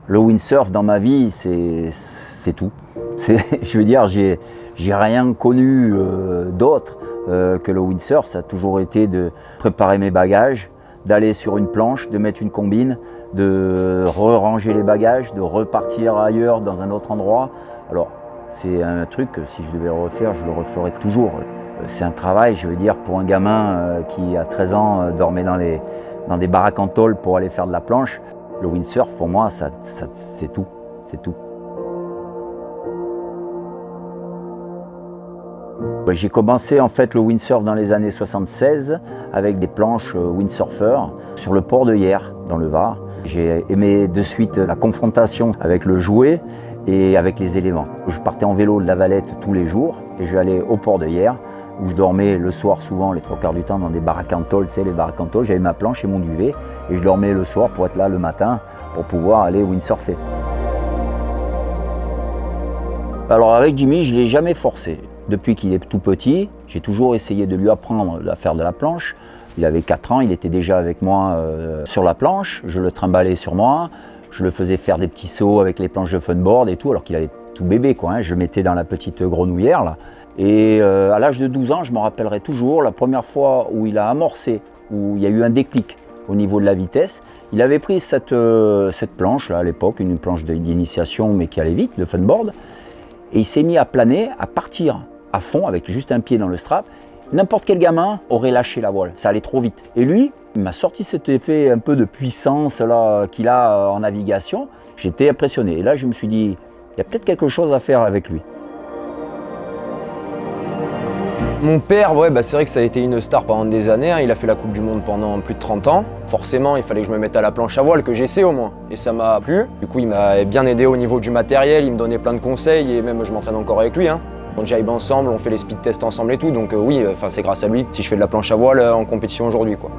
Le windsurf dans ma vie, c'est tout. Je veux dire, j'ai rien connu d'autre que le windsurf. Ça a toujours été de préparer mes bagages, d'aller sur une planche, de mettre une combine, de ranger les bagages, de repartir ailleurs dans un autre endroit. Alors, c'est un truc que si je devais le refaire, je le referais toujours. C'est un travail, je veux dire, pour un gamin qui, à 13 ans, dormait dans des baraques en tôle pour aller faire de la planche. Le windsurf, pour moi, c'est tout. C'est tout. J'ai commencé en fait le windsurf dans les années 76 avec des planches windsurfer sur le port de Hyères, dans le Var. J'ai aimé de suite la confrontation avec le jouet et avec les éléments. Je partais en vélo de La Valette tous les jours et je allais au port de Hyères où je dormais le soir souvent, les 3/4 du temps, dans des baraques en tôle, tu sais, les baraques en tôle. J'avais ma planche et mon duvet et je dormais le soir pour être là le matin pour pouvoir aller windsurfer. Alors avec Jimmy, je ne l'ai jamais forcé. Depuis qu'il est tout petit, j'ai toujours essayé de lui apprendre à faire de la planche. Il avait 4 ans, il était déjà avec moi sur la planche. Je le trimballais sur moi, je le faisais faire des petits sauts avec les planches de funboard et tout, alors qu'il avait tout bébé, quoi, hein. Je le mettais dans la petite grenouillère, là. Et à l'âge de 12 ans, je me rappellerai toujours la première fois où il a amorcé, où il y a eu un déclic au niveau de la vitesse. Il avait pris cette planche, là, à l'époque, une planche d'initiation, mais qui allait vite, de funboard. Et il s'est mis à planer, à partir à fond, avec juste un pied dans le strap. N'importe quel gamin aurait lâché la voile, ça allait trop vite. Et lui, il m'a sorti cet effet un peu de puissance là qu'il a en navigation. J'étais impressionné. Et là, je me suis dit, il y a peut-être quelque chose à faire avec lui. Mon père, ouais, c'est vrai que ça a été une star pendant des années, hein. Il a fait la Coupe du Monde pendant plus de 30 ans. Forcément, il fallait que je me mette à la planche à voile, que j'essaie au moins. Et ça m'a plu. Du coup, il m'a bien aidé au niveau du matériel, il me donnait plein de conseils et même je m'entraîne encore avec lui, hein. On jibe ensemble, on fait les speed tests ensemble et tout, donc oui, c'est grâce à lui si je fais de la planche à voile en compétition aujourd'hui, quoi.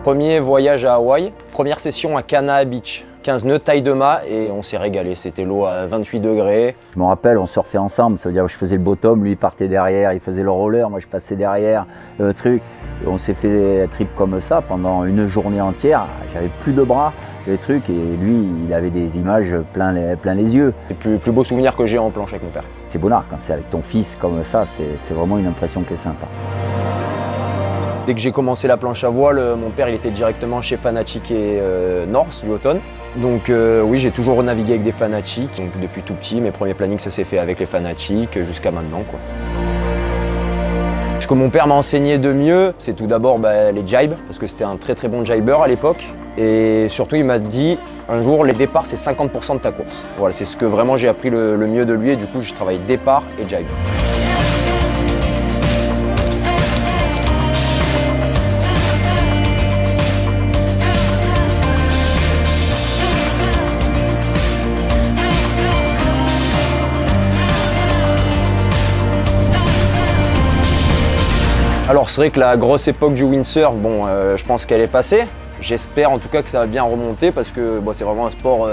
Premier voyage à Hawaï, première session à Kanaha Beach. 15 nœuds, taille de mât, et on s'est régalé. C'était l'eau à 28 degrés. Je me rappelle, on surfait ensemble, ça veut dire que je faisais le bottom, lui il partait derrière, il faisait le roller, moi je passais derrière, le truc. Et on s'est fait un trip comme ça pendant une journée entière. J'avais plus de bras, les trucs, et lui il avait des images plein les yeux. C'est le plus beau souvenir que j'ai en planche avec mon père. C'est bonnard quand c'est avec ton fils comme ça, c'est vraiment une impression qui est sympa. Dès que j'ai commencé la planche à voile, mon père il était directement chez Fanatic et North du Houghton. Donc oui, j'ai toujours navigué avec des Fanatic. Donc depuis tout petit, mes premiers plannings ça s'est fait avec les Fanatic jusqu'à maintenant, quoi. Ce que mon père m'a enseigné de mieux, c'est tout d'abord les jibes, parce que c'était un très bon jibeur à l'époque. Et surtout il m'a dit, un jour les départs c'est 50% de ta course. Voilà, c'est ce que vraiment j'ai appris le mieux de lui, et du coup je travaille départ et jibe. Alors c'est vrai que la grosse époque du windsurf, je pense qu'elle est passée. J'espère en tout cas que ça va bien remonter parce que c'est vraiment un sport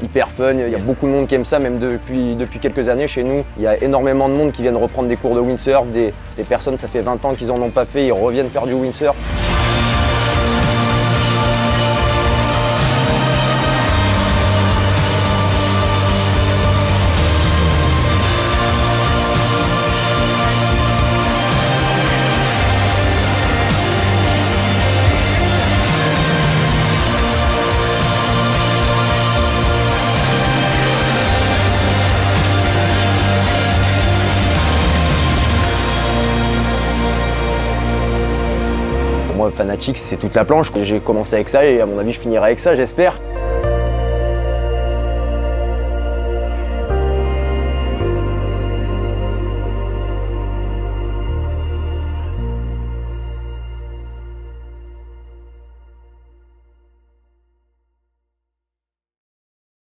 hyper fun. Il y a beaucoup de monde qui aime ça, même depuis quelques années chez nous. Il y a énormément de monde qui viennent reprendre des cours de windsurf. Des personnes, ça fait 20 ans qu'ils n'en ont pas fait, ils reviennent faire du windsurf. Moi, Fanatic, c'est toute la planche. J'ai commencé avec ça et à mon avis, je finirai avec ça, j'espère.